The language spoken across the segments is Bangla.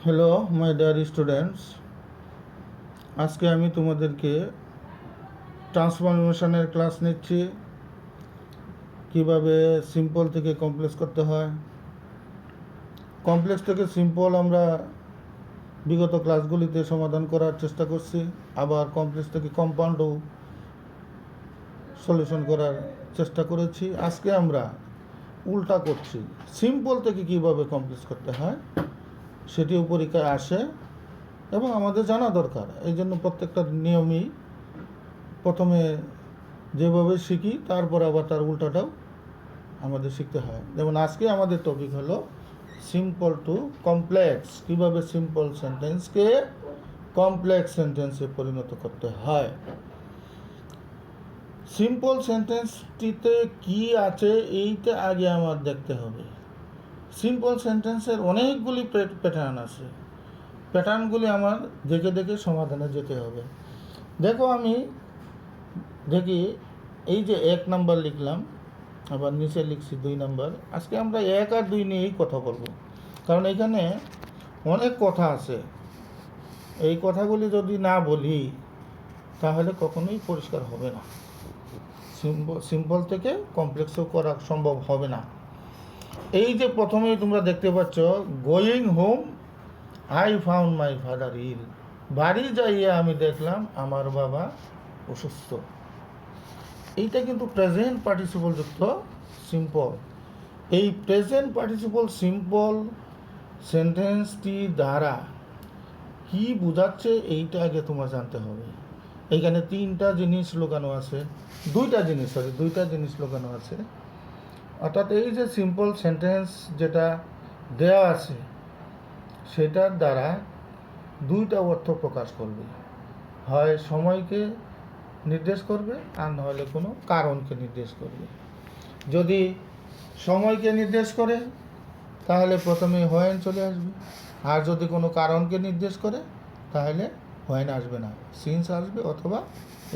হ্যালো মাই ডিয়ার স্টুডেন্টস, আজকে আমি তোমাদেরকে ট্রান্সফরমেশনের ক্লাস নিচ্ছি। কিভাবে সিম্পল থেকে কমপ্লেক্স করতে হয়। কমপ্লেক্স থেকে সিম্পল আমরা বিগত ক্লাসগুলিতে সমাধান করার চেষ্টা করছি, আবার কমপ্লেক্স থেকে কম্পাউন্ডও সলিউশন করার চেষ্টা করেছি। আজকে আমরা উল্টা করছি, সিম্পল থেকে কিভাবে কমপ্লেক্স করতে হয় সেটিও পরীক্ষায় আসে এবং আমাদের জানা দরকার। এই জন্য প্রত্যেকটা নিয়মই প্রথমে যেভাবে শিখি তারপর আবার তার উল্টাটাও আমাদের শিখতে হয়। যেমন আজকে আমাদের টপিক হলো সিম্পল টু কমপ্লেক্স, কীভাবে সিম্পল সেন্টেন্সকে কমপ্লেক্স সেন্টেন্সে পরিণত করতে হয়। সিম্পল সেন্টেন্সটিতে কি আছে এইটা আগে আমার দেখতে হবে। সিম্পল সেন্টেন্সের অনেকগুলি প্যাটার্ন আছে, প্যাটার্নগুলি আমার দেখে দেখে সমাধানে যেতে হবে। দেখো আমি দেখি, এই যে 1 নাম্বার লিখলাম, আবার নিচে লিখছি 2 নাম্বার। আজকে আমরা 1 আর 2 নিয়েই কথা বলবো, কারণ এখানে অনেক কথা আছে। এই কথাগুলি যদি না বলি তাহলে কখনোই পরিষ্কার হবে না, সিম্পল থেকে কমপ্লেক্সও করা সম্ভব হবে না। এই যে প্রথমেই তোমরা দেখতে পাচ্ছ, going home I found my father ill. বাড়ি যাইয়ে আমি দেখলাম আমার বাবা অসুস্থ। এইটা কিন্তু প্রেজেন্ট পার্টিসিপল যুক্ত সিম্পল। এই প্রেজেন্ট পার্টিসিপল সিম্পল সেন্টেন্সটি দ্বারা কি বোঝাচ্ছে এইটা আগে তোমার জানতে হবে। এইখানে 3টা জিনিস লুকানো আছে, 2টা জিনিস লুকানো আছে। অর্থাৎ এই যে সিম্পল সেন্টেন্স যেটা দেওয়া আছে সেটার দ্বারা 2টা অর্থ প্রকাশ করবে। হয় সময়কে নির্দেশ করবে আর নাহলে কোনো কারণকে নির্দেশ করবে। যদি সময়কে নির্দেশ করে তাহলে প্রথমে হোয়েন চলে আসবে, আর যদি কোনো কারণকে নির্দেশ করে তাহলে হোয়েন আসবে না, সিন্স আসবে অথবা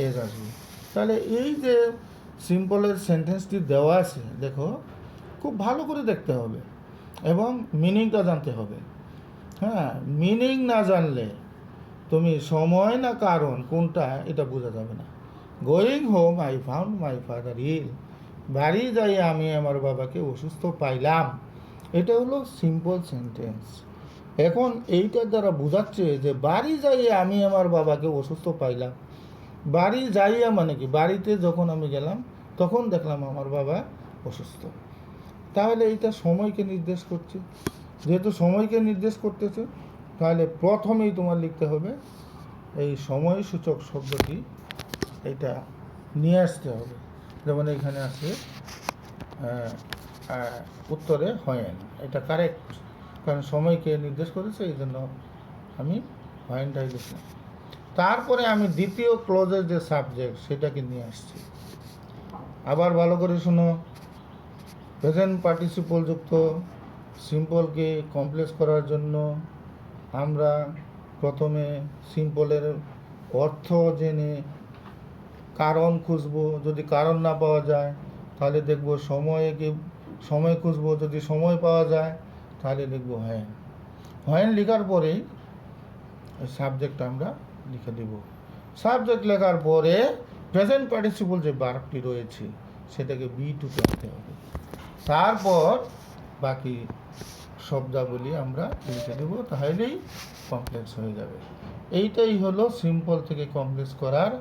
এজ আসবে। তাহলে এই যে সিম্পলের সেন্টেন্সটি দেওয়া আছে, দেখো খুব ভালো করে দেখতে হবে এবং মিনিংটা জানতে হবে। হ্যাঁ, মিনিং না জানলে তুমি সময় না কারণ কোনটা এটা বোঝা যাবে না। Going home I found my father ill, বাড়ি যাই আমি আমার বাবাকে অসুস্থ পাইলাম, এটা হলো সিম্পল সেন্টেন্স। এখন এইটার দ্বারা বোঝাচ্ছে যে বাড়ি যাইয়ে আমি আমার বাবাকে অসুস্থ পাইলাম। বাড়ি যাইয়া মানে কি, বাড়িতে যখন আমি গেলাম তখন দেখলাম আমার বাবা অসুস্থ। তাহলে এইটা সময়কে নির্দেশ করছে। যেহেতু সময়কে নির্দেশ করতেছে তাহলে প্রথমেই তোমার লিখতে হবে এই সময় সূচক শব্দটি, এটা নিয়ে আসতে হবে। যেমন এখানে আছে উত্তরে হয়েন, এটা কারেক্ট, কারণ সময়কে নির্দেশ করেছে, এই জন্য আমি হয়েনটাই লিখলাম। তারপরে আমি দ্বিতীয় ক্লোজের যে সাবজেক্ট সেটাকে নিয়ে আসছি। আবার ভালো করে শোনো, প্রেজেন্ট পার্টিসিপল যুক্ত সিম্পলকে কমপ্লেক্স করার জন্য আমরা প্রথমে সিম্পলের অর্থ জেনে কারণ খুঁজবো। যদি কারণ না পাওয়া যায় তাহলে দেখব সময় খুঁজবো। যদি সময় পাওয়া যায় তাহলে লিখবো হ্যান। হ্যান লেখার পরেই সাবজেক্ট আমরা লিখে দেব। সাবজেক্ট লেখার পরে প্রেজেন্ট পার্টিসিপল যে ভার্বটি রয়েছে সেটাকে B2 আনতে হবে। তারপর বাকি শব্দাবলী আমরা লিখে দেব, তাহলেই কমপ্লেক্স হয়ে যাবে। এইটাই হলো সিম্পল থেকে কমপ্লেক্স করার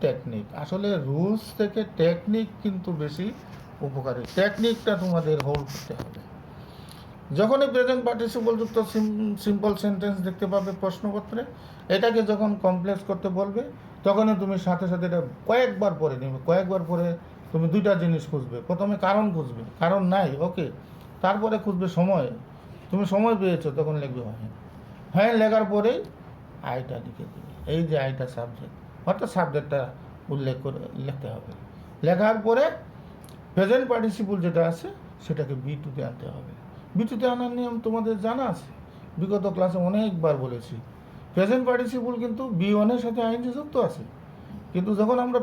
টেকনিক। আসলে রুলস থেকে টেকনিক কিন্তু বেশি উপকারী। টেকনিকটা তোমাদের হোল্ড করতে হবে। যখনই প্রেজেন্ট পার্টিসিপল যুক্ত সিম্পল সেন্টেন্স দেখতে পাবে প্রশ্নপত্রে, এটাকে যখন কমপ্লেক্স করতে বলবে তখনই তুমি সাথে সাথে এটা কয়েকবার পরে নেবে। কয়েকবার পরে তুমি 2টা জিনিস খুঁজবে। প্রথমে কারণ খুঁজবে, কারণ নাই, ওকে। তারপরে খুঁজবে সময়, তুমি সময় পেয়েছো, তখন লিখবে হ্যাঁ। হ্যাঁ লেখার পরেই আইটা লিখে দেবে। এই যে আইটা সাবজেক্ট, অর্থাৎ সাবজেক্টটা উল্লেখ করে লিখতে হবে। লেখার পরে প্রেজেন্ট পার্টিসিপল যেটা আছে সেটাকে B2 আনতে হবে। B2 আনার নিয়ম তোমাদের জানা আছে, বিগত ক্লাসে অনেকবার বলেছি। প্রেজেন্ট পার্টিসিপল কিন্তু B1-এর সাথে আইএনজি যুক্ত আছে, কিন্তু যখন আমরা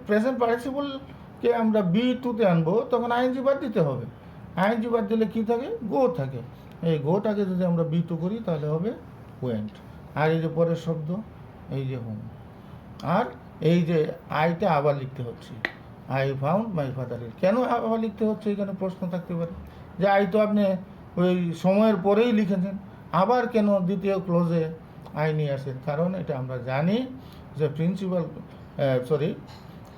প্রেজেন্ট পার্টিসিপলকে আমরা B2 আনবো তখন আইএনজি বাদ দিতে হবে। আইএনজি বাদ দিলে কি থাকে, গো থাকে। এই গোটাকে যদি আমরা বি টু করি তাহলে হবে ওয়েন্ট। আর এই যে পরের শব্দ এই যে হোম, আর এই যে আইটা আবার লিখতে হচ্ছে, I found my father ill. কেন আবার লিখতে হচ্ছে এখানে প্রশ্ন থাকতে পারে যে আই তো আপনি ওই সময়ের পরেই লিখেছেন, আবার কেন দ্বিতীয় ক্লোজে আই নিয়ে আসেন? কারণ এটা আমরা জানি যে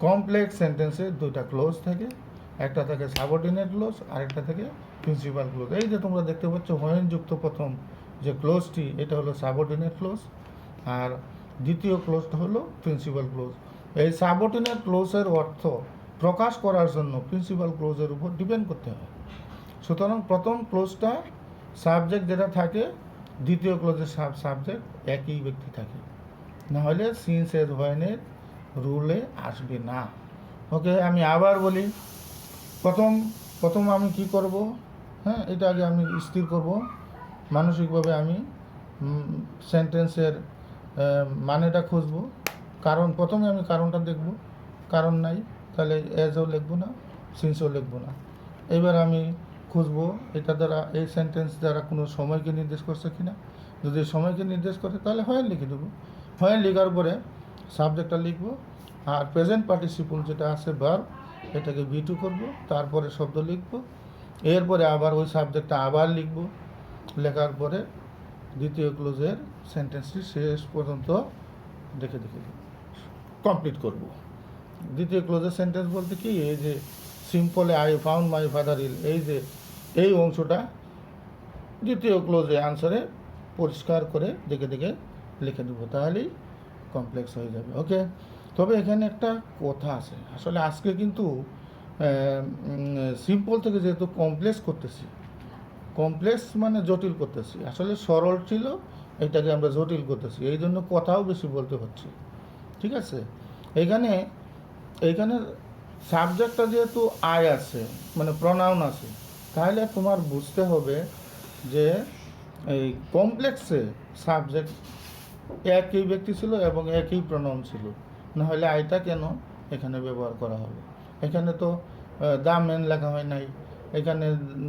কমপ্লেক্স সেন্টেন্সে দুইটা ক্লোজ থাকে, একটা থাকে সাবঅর্ডিনেট ক্লোজ আর একটা থাকে প্রিন্সিপাল ক্লোজ। এই যে তোমরা দেখতে পাচ্ছ হোয়েন যুক্ত প্রথম যে ক্লোজটি এটা হলো সাবঅর্ডিনেট ক্লোজ, আর দ্বিতীয় ক্লোজটা হলো প্রিন্সিপাল ক্লোজ। এই সাবঅর্ডিনেট ক্লোজের অর্থ প্রকাশ করার জন্য প্রিন্সিপাল ক্লোজের উপর ডিপেন্ড করতে হয়। সুতরাং প্রথম ক্লোজটা সাবজেক্ট যেটা থাকে, দ্বিতীয় ক্লোজের সাবজেক্ট একই ব্যক্তি থাকে, নাহলে সিন্স এজ হোয়েনের রুলে আসবে না। ওকে, আমি আবার বলি, প্রথম আমি কি করব, হ্যাঁ এটা আগে আমি স্থির করব মানসিকভাবে। আমি সেন্টেন্সের মানেটা খুঁজব, কারণ প্রথমে আমি কারণটা দেখব, কারণ নাই তাহলে এজও লিখবো না, সিন্সও লিখবো না। এবার আমি খুঁজবো এটা দ্বারা, এই সেন্টেন্স দ্বারা কোনো সময়কে নির্দেশ করছে কিনা। যদি সময়কে নির্দেশ করে তাহলে হোয়েন লিখে দেবো। হোয়েন লেখার পরে সাবজেক্টটা লিখবো, আর প্রেজেন্ট পার্টিসিপল যেটা আছে ভার্ব এটাকে বি টু করবো, তারপরে শব্দ লিখবো, এরপরে আবার ওই সাবজেক্টটা আবার লিখবো, লেখার পরে দ্বিতীয় ক্লোজের সেন্টেন্সটি শেষ পর্যন্ত দেখে কমপ্লিট করব। দ্বিতীয় ক্লোজের সেন্টেন্স বলতে কি, এই যে সিম্পলে I found my father ill, এই যে এই অংশটা দ্বিতীয় ক্লোজে আনসারে পরিষ্কার করে দেখে লিখে দেবো, তাহলেই কমপ্লেক্স হয়ে যাবে। ওকে, তবে এখানে একটা কথা আছে, আসলে আজকে কিন্তু সিম্পল থেকে যেহেতু কমপ্লেক্স করতেছি, কমপ্লেক্স মানে জটিল করতেছি, আসলে সরল ছিল এটাকে আমরা জটিল করতেছি, এই জন্য কথাও বেশি বলতে হচ্ছে। ঠিক আছে, এইখানে সাবজেক্টটা যেহেতু আই আছে, মানে প্রনাউন আছে, তাহলে তোমার বুঝতে হবে যে এই কমপ্লেক্সে সাবজেক্ট একই ব্যক্তি ছিল এবং একই প্রনাউন ছিল, নাহলে আইটা কেন এখানে ব্যবহার করা হবে? এখানে তো দ্য ম্যান লেখা হয় নাই, এখানে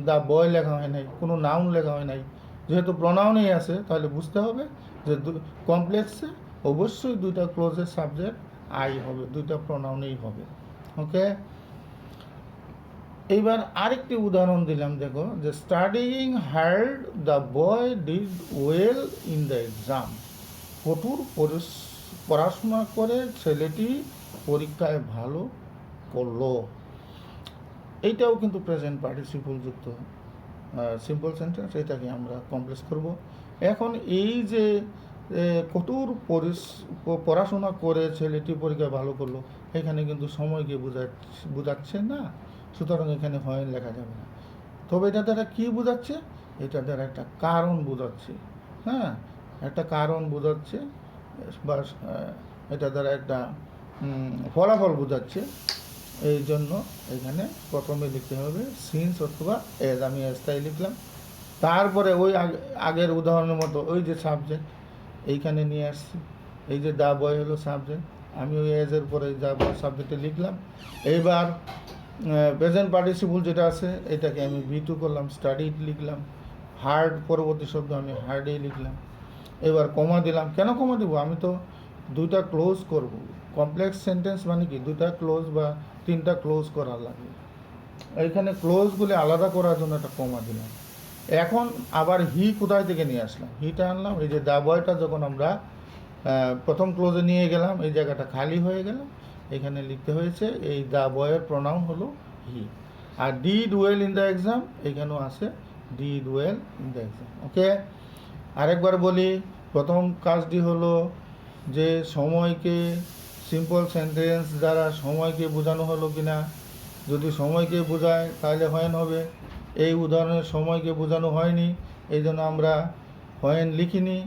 দ্য বয় লেখা হয় নাই, কোনো নাউন লেখা হয় নাই। যেহেতু প্রনাউনেই আছে তাহলে বুঝতে হবে যে কমপ্লেক্সে অবশ্যই দুইটা ক্লোজের সাবজেক্ট আই হবে, দুইটা প্রনাউনেই হবে। ওকে, এইবার আরেকটি উদাহরণ দিলাম, দেখো যে studying hard the boy did well in the exam. কঠোর পড়াশোনা করে ছেলেটি পরীক্ষায় ভালো করলো। এইটাও কিন্তু প্রেজেন্ট পার্টিসিপল যুক্ত সিম্পল সেন্টেন্স, এটাকে আমরা কমপ্লেক্স করব। এখন এই যে কঠোর পড়াশোনা করে ছেলেটি পরীক্ষায় ভালো করলো, এখানে কিন্তু সময়কে বোঝাচ্ছে না, সুতরাং এখানে হয় লেখা যাবে না। তবে এটা দ্বারা কী বোঝাচ্ছে? এটা দ্বারা একটা কারণ বোঝাচ্ছে, হ্যাঁ একটা কারণ বোঝাচ্ছে, বা এটা দ্বারা একটা ফলাফল বোঝাচ্ছে। এই জন্য এখানে প্রথমে লিখতে হবে সিন্স অথবা এজ। আমি এজটাই লিখলাম, তারপরে ওই আগের উদাহরণের মতো ওই যে সাবজেক্ট এইখানে নিয়ে আসছি, এই যে দা বয় হলো সাবজেক্ট, আমি ওই এজের পরে দা বয় সাবজেক্টে লিখলাম। এইবার প্রেজেন্ট পার্টিসিপল যেটা আছে এটাকে আমি বি টু করলাম, স্টাডিড লিখলাম, হার্ড পরবর্তী শব্দ আমি হার্ডেই লিখলাম। এবার কমা দিলাম, কেন কমা দেবো? আমি তো দুইটা ক্লোজ করব। কমপ্লেক্স সেন্টেন্স মানে কি দুইটা ক্লোজ বা তিনটা ক্লোজ করার লাগে, এইখানে ক্লোজগুলি আলাদা করার জন্য একটা কমা দিলাম। এখন আবার হি কোথায় থেকে নিয়ে আসলাম? হিটা আনলাম, এই যে দা বয়টা যখন আমরা প্রথম ক্লোজে নিয়ে গেলাম, এই জায়গাটা খালি হয়ে গেল, এখানে লিখতে হয়েছে এই দা বয়ের প্রনাউন হলো হি। আর did well in the exam, এখানেও আছে did well in the exam. Okay, আরেকবার বলি, প্রথম কাজটি হলো যে সময়কে সিম্পল সেন্টেন্স দ্বারা সময়কে বোঝানো হলো কিনা। যদি সময়কে বোঝায় তাহলে হোয়েন হবে। এই উদাহরণের সময়কে বোঝানো হয়নি, এই জন্য আমরা হোয়েন লিখিনি।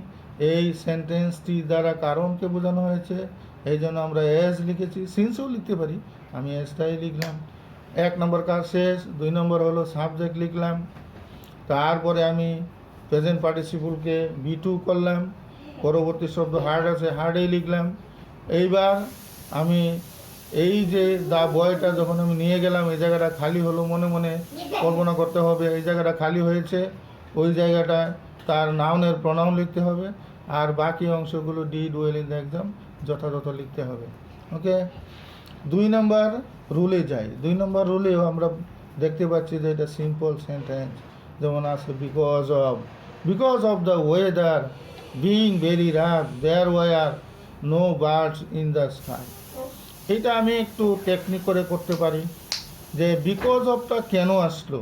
এই সেন্টেন্সটি দ্বারা কারণকে বোঝানো হয়েছে, এই জন্য আমরা এজ লিখেছি। সিন্সও লিখতে পারি, আমি এজটাই লিখলাম। 1 নম্বর কাজ শেষ। 2 নম্বর হলো সাবজেক্ট লিখলাম, তারপরে আমি প্রেজেন্ট পার্টিসিপলকে বি টু করলাম, পরবর্তী শব্দ হার্ড আছে হার্ডেই লিখলাম। এইবার আমি এই যে দা বয়টা যখন আমি নিয়ে গেলাম, এই জায়গাটা খালি হলো, মনে মনে কল্পনা করতে হবে এই জায়গাটা খালি হয়েছে, ওই জায়গাটায় তার নাউনের প্রনাউন লিখতে হবে, আর বাকি অংশগুলো did well in the exam যথাযথ লিখতে হবে। ওকে, 2 নম্বর রুলে যাই। 2 নম্বর রুলেও আমরা দেখতে পাচ্ছি যে এটা সিম্পল সেন্টেন্স, যেমন আছে because of the weather being very rough there were no birds in the sky. এটা আমি একটু টেকনিক করে করতে পারি যে বিকজ অফটা কেন আসলো।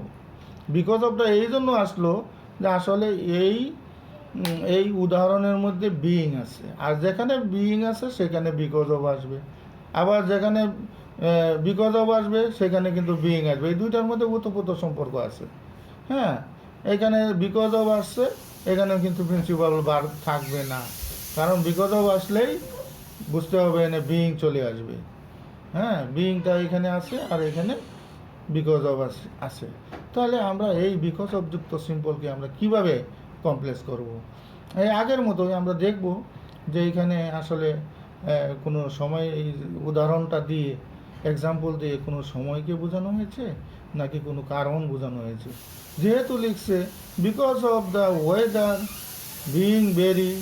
বিকজ অফটা এই জন্য আসলো যে আসলে এই উদাহরণের মধ্যে বিইং আছে, আর যেখানে বিইং আছে সেখানে বিকজ অফ আসবে, আবার যেখানে বিকজ অফ আসবে সেখানে কিন্তু বিইং আসবে। এই দুইটার মধ্যে ওতপ্রোত সম্পর্ক আছে। হ্যাঁ, এখানে বিকজ অফ আসছে, এখানে কিন্তু প্রিন্সিপাল ভার্ব থাকবে না, কারণ বিকজ অফ আসলেই বুঝতে হবে এখানে বিইং চলে আসবে। হ্যাঁ, বিইংটা এখানে আছে আর এখানে বিকজ অফ আছে। তাহলে আমরা এই বিকজ অফ যুক্ত সিম্পলকে আমরা কিভাবে কমপ্লেক্স করব। এই আগের মতোই আমরা দেখব যে এখানে আসলে কোনো সময় এই উদাহরণটা দিয়ে এক্সাম্পল দিয়ে কোনো সময়কে বোঝানো হয়েছে নাকি কোনো কারণ বোঝানো হয়েছে। যেহেতু লিখছে because of the weather being very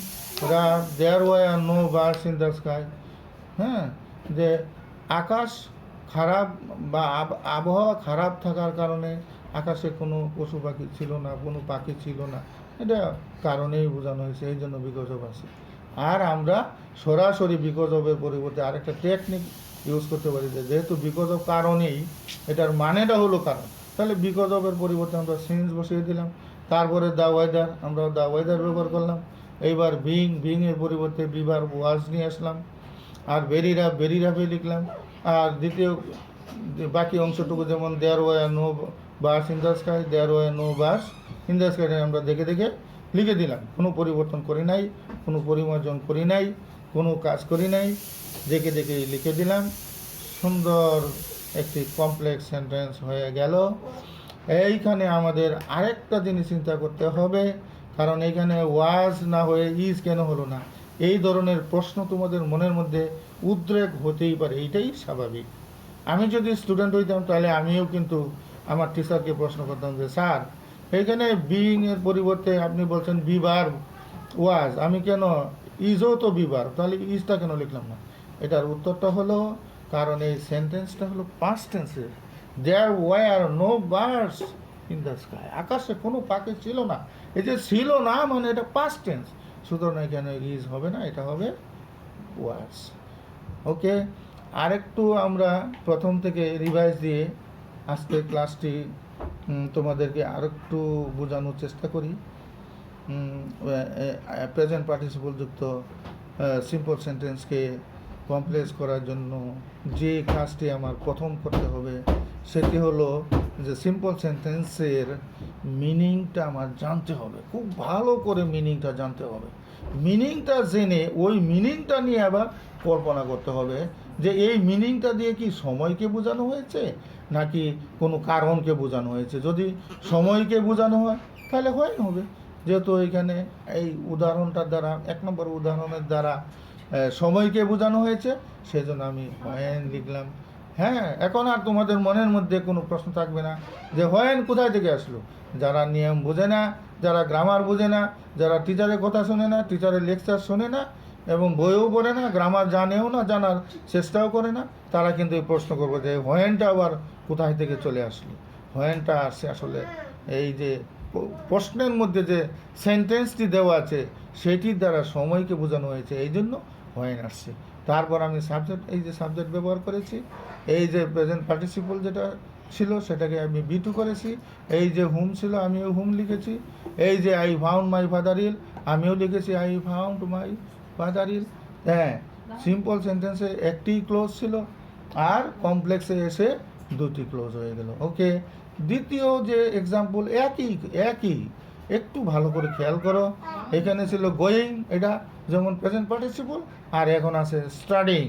rough there were no birds in the sky. হ্যাঁ, যে আকাশ খারাপ বা আবহাওয়া খারাপ থাকার কারণে আকাশে কোনো পশু পাখি ছিল না, কোনো পাখি ছিল না, এটা কারণেই বোঝানো হয়েছে, এই জন্য বিকজ অফ আছে। আর আমরা সরাসরি বিকজ অফের পরিবর্তে আরেকটা টেকনিক ইউজ করতে পারি যে যেহেতু বিকজ অফ কারণেই, এটার মানেটা হলো কারণ, তাহলে বিকজ অফের পরিবর্তে আমরা সিন্স বসিয়ে দিলাম। তারপরে দ্য ওয়েদার, আমরা দ্য ওয়েদার ব্যবহার করলাম। এইবার বিংয়ের পরিবর্তে বিভার ওয়াজ নিয়ে আসলাম, আর ভেরি রাফে লিখলাম। আর দ্বিতীয় বাকি অংশটুকু যেমন there were no birds in the sky, there were no birds in the sky আমরা দেখে দেখে লিখে দিলাম, কোনো পরিবর্তন করি নাই, কোনো পরিমার্জন করি নাই, কোনো কাজ করি নাই, দেখে দেখে লিখে দিলাম। সুন্দর একটি কমপ্লেক্স সেন্টেন্স হয়ে গেল। এইখানে আমাদের আরেকটা জিনিস চিন্তা করতে হবে, কারণ এইখানে ওয়াজ না হয়ে ইজ কেন হলো না, এই ধরনের প্রশ্ন তোমাদের মনের মধ্যে উদ্রেক হতেই পারে, এইটাই স্বাভাবিক। আমি যদি স্টুডেন্ট হইতাম তাহলে আমিও কিন্তু আমার টিচারকে প্রশ্ন করতাম যে স্যার এইখানে বিইংয়ের পরিবর্তে আপনি বলছেন বিভার ওয়াজ, আমি কেন ইজও তো বিভার, তাহলে ইজটা কেন লিখলাম না। এটার উত্তরটা হলো কারণ এই সেন্টেন্সটা হলো পাস্ট টেন্সের। There were no birds in the sky, আকাশে কোনো পাখি ছিল না, এই যে ছিল না মানে এটা পাস্ট টেন্স, সুতরাং এখানে ইজ হবে না, এটা হবে ওয়াজ। ওকে, আরেকটু আমরা প্রথম থেকে রিভাইজ দিয়ে আজকে ক্লাসটি তোমাদেরকে আরেকটু বোঝানোর চেষ্টা করি। প্রেজেন্ট পার্টিসিপল যুক্ত সিম্পল সেন্টেন্সকে কমপ্লেক্স করার জন্য যে কাজটি আমার প্রথম করতে হবে সেটি হলো যে সিম্পল সেন্টেন্সের মিনিংটা আমার জানতে হবে, খুব ভালো করে মিনিংটা জানতে হবে। মিনিংটা জেনে ওই মিনিংটা নিয়ে আবার কল্পনা করতে হবে যে এই মিনিংটা দিয়ে কি সময়কে বোঝানো হয়েছে নাকি কোনো কারণকে বোঝানো হয়েছে। যদি সময়কে বোঝানো হয় তাহলে হয় হবে, যেহেতু এখানে এই উদাহরণটার দ্বারা 1 নম্বর উদাহরণের দ্বারা সময়কে বোঝানো হয়েছে, সেই জন্য আমি হোয়েন লিখলাম। হ্যাঁ, এখন আর তোমাদের মনের মধ্যে কোনো প্রশ্ন থাকবে না যে হোয়েন কোথায় থেকে আসলো। যারা নিয়ম বোঝে না, যারা গ্রামার বোঝে না, যারা টিচারের কথা শোনে না, টিচারের লেকচার শোনে না এবং বইও পড়ে না, গ্রামার জানেও না, জানার চেষ্টাও করে না, তারা কিন্তু এই প্রশ্ন করবে যে হোয়েনটা আবার কোথায় থেকে চলে আসলো। হোয়েনটা আসছে আসলে এই যে প্রশ্নের মধ্যে যে সেন্টেন্সটি দেওয়া আছে সেটির দ্বারা সময়কে বোঝানো হয়েছে, এই জন্য হোয়েন আসছে। তারপর আমি সাবজেক্ট, এই যে সাবজেক্ট ব্যবহার করেছি, এই যে প্রেজেন্ট পার্টিসিপল যেটা ছিল সেটাকে আমি B2 করেছি, এই যে হুম ছিল আমিও হুম লিখেছি, এই যে আই ফাউন্ড মাই ফাদার ইল আমিও লিখেছি আই ফাউন্ড মাই ফাদার ইল। হ্যাঁ, সিম্পল সেন্টেন্সে একটি ক্লোজ ছিল আর কমপ্লেক্সে এসে 2টি ক্লোজ হয়ে গেল। ওকে, দ্বিতীয় যে এক্সাম্পল একই একটু ভালো করে খেয়াল করো, এখানে ছিল গোয়িং, এটা যেমন প্রেজেন্ট পার্টিসিপল, আর এখন আছে স্টাডিং,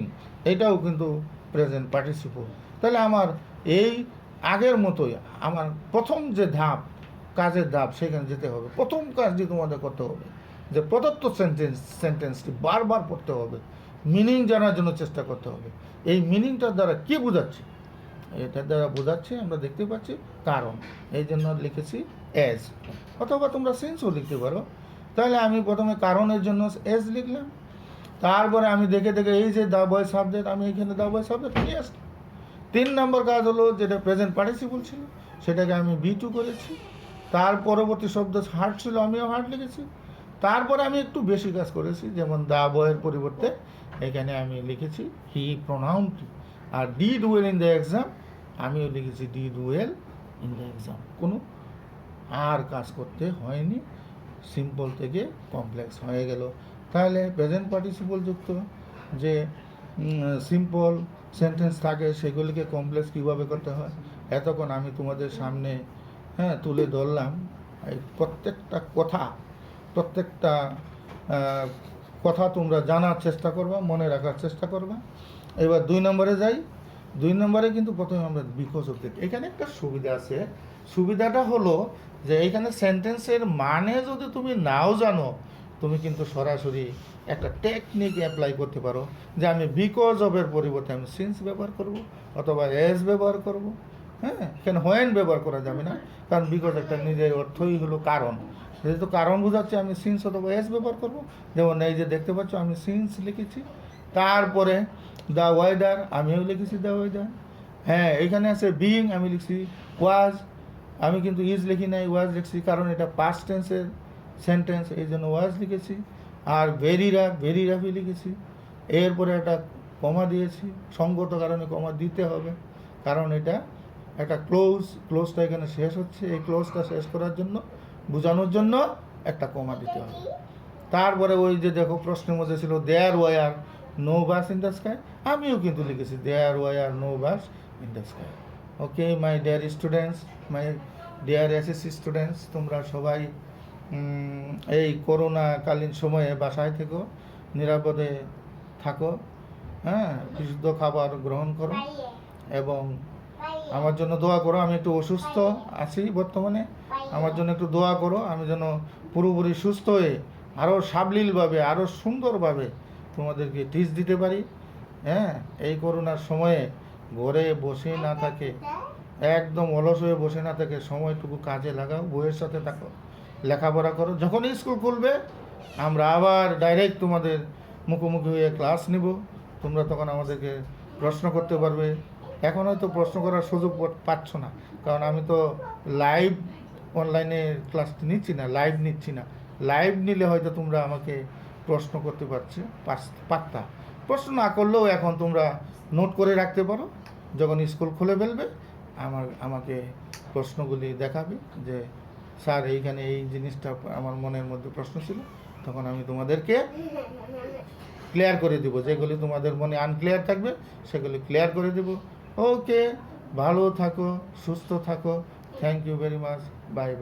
এটাও কিন্তু প্রেজেন্ট পার্টিসিপল। তাহলে আমার এই আগের মতোই আমার প্রথম যে ধাপ, কাজের ধাপ, সেখানে যেতে হবে। প্রথম কাজটি তোমাদের করতে হবে যে প্রদত্ত সেন্টেন্সটি বারবার পড়তে হবে, মিনিং জানার জন্য চেষ্টা করতে হবে। এই মিনিংটার দ্বারা কী বোঝাচ্ছে, এটার দ্বারা বোঝাচ্ছে আমরা দেখতে পাচ্ছি কারণ, এই জন্য লিখেছি এস, অথবা তোমরা সিন্সও লিখতে পারো। তাহলে আমি প্রথমে কারণের জন্য এস লিখলাম, তারপরে আমি দেখে দেখে এই যে দ্য বয় সাবজেক্ট, আমি এখানে দ্য বয় সাবজেক্ট নিয়ে আসলাম। 3 নম্বর কাজ হলো যেটা প্রেজেন্ট পার্টিসিপল ছিল সেটাকে আমি B2 করেছি। তার পরবর্তী শব্দ হার্ট ছিল, আমিও হার্ট লিখেছি। তারপরে আমি একটু বেশি কাজ করেছি, যেমন দ্য বয়ের পরিবর্তে এখানে আমি লিখেছি হি প্রোনাউন্ড, আর did well in the exam আমিও লিখেছি did well in the exam. কোনো আর কাজ করতে হয়নি, সিম্পল থেকে কমপ্লেক্স হয়ে গেল। তাহলে প্রেজেন্ট পার্টিসিপল যুক্ত যে সিম্পল সেন্টেন্স থাকে সেগুলিকে কমপ্লেক্স কীভাবে করতে হয় এতক্ষণ আমি তোমাদের সামনে তুলে ধরলাম। এই প্রত্যেকটা কথা তোমরা জানার চেষ্টা করবা, মনে রাখার চেষ্টা করবা। এবার 2 নম্বরে যাই। 2 নম্বরে কিন্তু প্রথমে আমরা বিকজ অফ দ্যাট, এখানে একটা সুবিধা আছে। সুবিধাটা হলো যে এইখানে সেন্টেন্সের মানে যদি তুমি নাও জানো, তুমি কিন্তু সরাসরি একটা টেকনিক অ্যাপ্লাই করতে পারো যে আমি বিকজ অফের পরিবর্তে আমি সিন্স ব্যবহার করব অথবা এস ব্যবহার করব। এখানে হোয়েন ব্যবহার করা যাবে না, কারণ বিকজ একটা নিজের অর্থই হলো কারণ। যেহেতু কারণ বোঝাচ্ছে আমি সিন্স অথবা এস ব্যবহার করব। যেমন এই যে দেখতে পাচ্ছ আমি সিন্স লিখেছি। তারপরে দ্য ওয়েদার আমিও লিখেছি দ্য ওয়েদার। এখানে আছে বিইং, আমি লিখছি ওয়াজ। আমি কিন্তু ইজ লিখি নাই, ওয়াজ লিখছি, কারণ এটা পাস্ট টেন্সের সেন্টেন্স, এই জন্য ওয়াজ লিখেছি। আর ভেরি রাফই লিখেছি। এরপরে একটা কমা দিয়েছি, সঙ্গত কারণে কমা দিতে হবে, কারণ এটা একটা ক্লোজটা এখানে শেষ হচ্ছে। এই ক্লোজটা শেষ করার জন্য, বোঝানোর জন্য একটা কমা দিতে হবে। তারপরে ওই যে দেখো প্রশ্নের মধ্যে ছিল there were no bus in the sky, আমিও কিন্তু লিখেছি there were no bus in the sky. Okay my dear students, my dear SSC students, তোমরা সবাই এই করোনাকালীন সময়ে বাসায় থেকো, নিরাপদে থাকো, বিশুদ্ধ খাবার গ্রহণ করো এবং আমার জন্য দোয়া করো। আমি একটু অসুস্থ আছি বর্তমানে, আমার জন্য একটু দোয়া করো, আমি যেন পুরোপুরি সুস্থ হয়ে আরও সাবলীলভাবে আরও সুন্দরভাবে তোমাদেরকে টিচ দিতে পারি। এই করোনার সময়ে ঘরে বসে না থাকে, একদম অলস হয়ে বসে না থাকে, সময়টুকু কাজে লাগাও, বইয়ের সাথে থাকো, লেখাপড়া করো। যখন স্কুল খুলবে আমরা আবার ডাইরেক্ট তোমাদের মুখোমুখি হয়ে ক্লাস নিব, তোমরা তখন আমাদেরকে প্রশ্ন করতে পারবে। এখন হয়তো প্রশ্ন করার সুযোগ পাচ্ছ না, কারণ আমি তো লাইভ অনলাইনে ক্লাস নিচ্ছি না, লাইভ নিলে হয়তো তোমরা আমাকে প্রশ্ন করতে পারতা। প্রশ্ন না করলেও এখন তোমরা নোট করে রাখতে পারো, যখন স্কুল খুলে ফেলবে আমাকে প্রশ্নগুলি দেখাবে যে স্যার এইখানে এই জিনিসটা আমার মনের মধ্যে প্রশ্ন ছিল, তখন আমি তোমাদেরকে ক্লিয়ার করে দেবো। যেগুলি তোমাদের মনে আনক্লিয়ার থাকবে সেগুলি ক্লিয়ার করে দেবো। ওকে, ভালো থাকো, সুস্থ থাকো। Thank you very much, bye by.